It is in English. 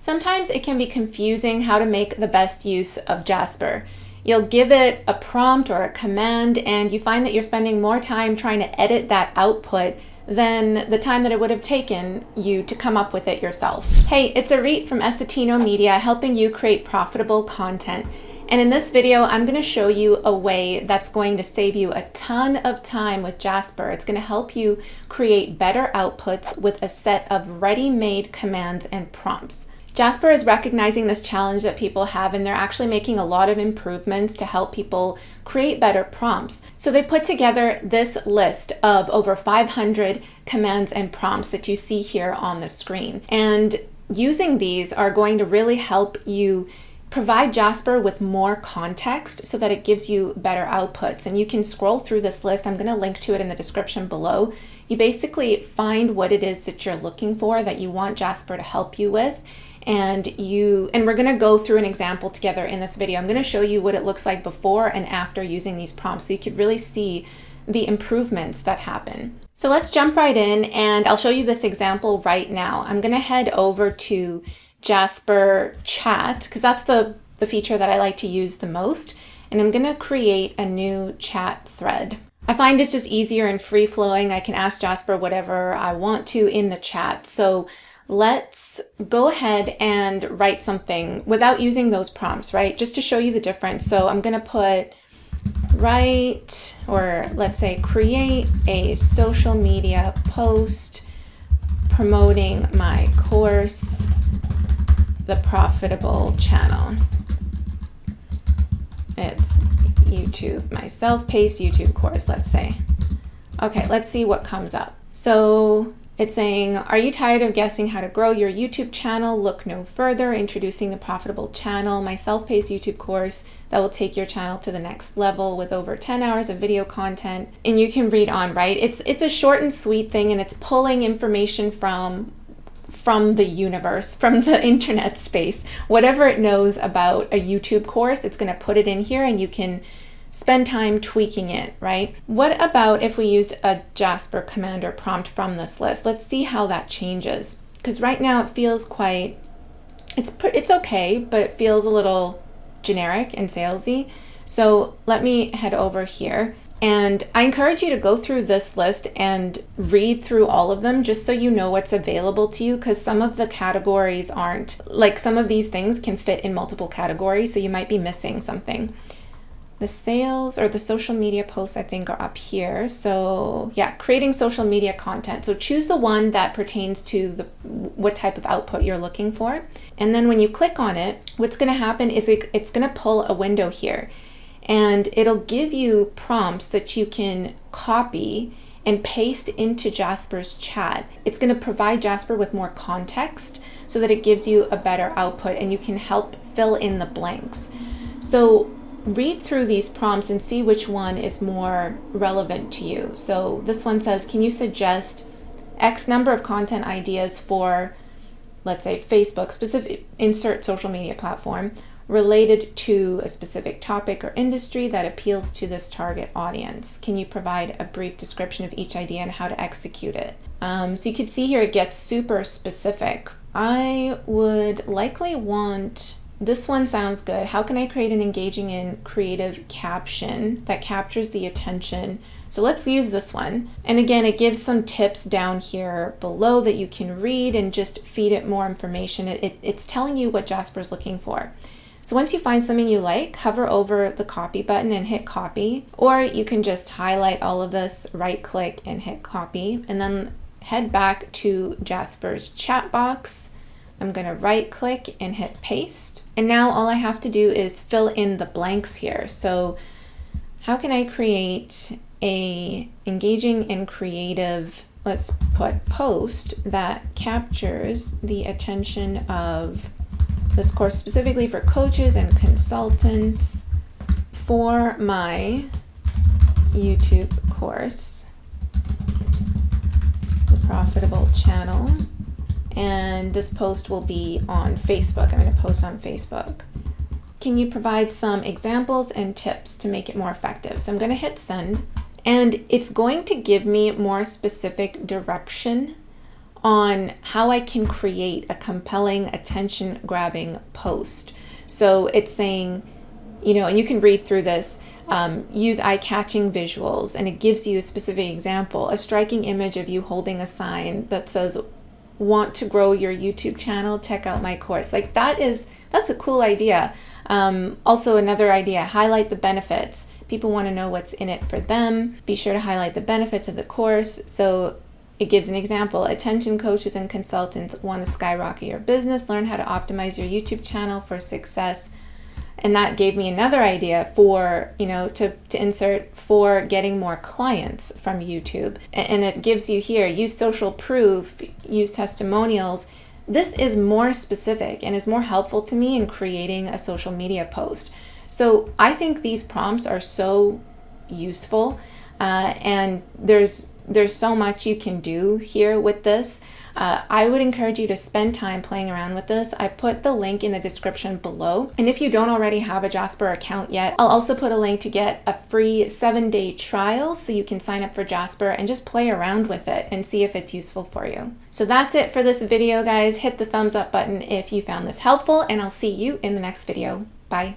Sometimes it can be confusing how to make the best use of Jasper. You'll give it a prompt or a command and you find that you're spending more time trying to edit that output than the time that it would have taken you to come up with it yourself. Hey, it's Arit from essetinomedia, helping you create profitable content. And in this video, I'm going to show you a way that's going to save you a ton of time with Jasper. It's going to help you create better outputs with a set of ready-made commands and prompts. Jasper is recognizing this challenge that people have, and they're actually making a lot of improvements to help people create better prompts. So they put together this list of over 500 commands and prompts that you see here on the screen. And using these are going to really help you provide Jasper with more context so that it gives you better outputs. And you can scroll through this list. I'm going to link to it in the description below. You basically find what it is that you're looking for, that you want Jasper to help you with. And we're going to go through an example together in this video. I'm going to show you what it looks like before and after using these prompts so you could really see the improvements that happen. So let's jump right in and I'll show you this example right now. I'm going to head over to Jasper Chat because that's the feature that I like to use the most. And I'm going to create a new chat thread. I find it's just easier and free flowing. I can ask Jasper whatever I want to in the chat. So let's go ahead and write something without using those prompts, right? Just to show you the difference. So I'm going to put write, or let's say create a social media post promoting my course, The Profitable Channel. It's YouTube, my self-paced YouTube course, let's say. Okay, let's see what comes up. So it's saying, are you tired of guessing how to grow your YouTube channel? Look no further. Introducing The Profitable Channel, my self-paced YouTube course that will take your channel to the next level with over 10 hours of video content. And you can read on, right? It's a short and sweet thing, and it's pulling information from the universe, from the internet space. Whatever it knows about a YouTube course, it's going to put it in here and you can spend time tweaking it, right? What about if we used a Jasper command or prompt from this list? Let's see how that changes. Because right now it feels quite, it's okay, but it feels a little generic and salesy. So let me head over here. And I encourage you to go through this list and read through all of them just so you know what's available to you, because some of the categories aren't, like some of these things can fit in multiple categories, so you might be missing something. The sales or the social media posts, I think, are up here. So yeah, creating social media content. So choose the one that pertains to what type of output you're looking for. And then when you click on it, what's going to happen is it's going to pull a window here. And it'll give you prompts that you can copy and paste into Jasper's chat. It's going to provide Jasper with more context so that it gives you a better output and you can help fill in the blanks. So read through these prompts and see which one is more relevant to you. So this one says, can you suggest X number of content ideas for, let's say, Facebook, specific, insert social media platform, related to a specific topic or industry that appeals to this target audience? Can you provide a brief description of each idea and how to execute it? So you can see here it gets super specific. I would likely want, this one sounds good. How can I create an engaging and creative caption that captures the attention? So let's use this one. And again, it gives some tips down here below that you can read and just feed it more information. It's telling you what Jasper's looking for. So once you find something you like, hover over the copy button and hit copy, or you can just highlight all of this, right click and hit copy, and then head back to Jasper's chat box. I'm going to right click and hit paste. And now all I have to do is fill in the blanks here. So how can I create a engaging and creative, let's put post, that captures the attention of this course specifically for coaches and consultants for my YouTube course, The Profitable Channel. And this post will be on Facebook. I'm going to post on Facebook. Can you provide some examples and tips to make it more effective? So I'm going to hit send, and it's going to give me more specific direction on how I can create a compelling, attention-grabbing post. So it's saying, and you can read through this, use eye-catching visuals, and it gives you a specific example, a striking image of you holding a sign that says, want to grow your YouTube channel? Check out my course. Like that's a cool idea. Also another idea, highlight the benefits. People want to know what's in it for them. Be sure to highlight the benefits of the course. So it gives an example. Attention coaches and consultants want to skyrocket your business, learn how to optimize your YouTube channel for success. And that gave me another idea for, to insert for getting more clients from YouTube. And it gives you here, use social proof, use testimonials. This is more specific and is more helpful to me in creating a social media post. So I think these prompts are so useful, and there's so much you can do here with this. I would encourage you to spend time playing around with this. I put the link in the description below. And if you don't already have a Jasper account yet, I'll also put a link to get a free 7-day trial so you can sign up for Jasper and just play around with it and see if it's useful for you. So that's it for this video, guys. Hit the thumbs up button if you found this helpful, and I'll see you in the next video. Bye.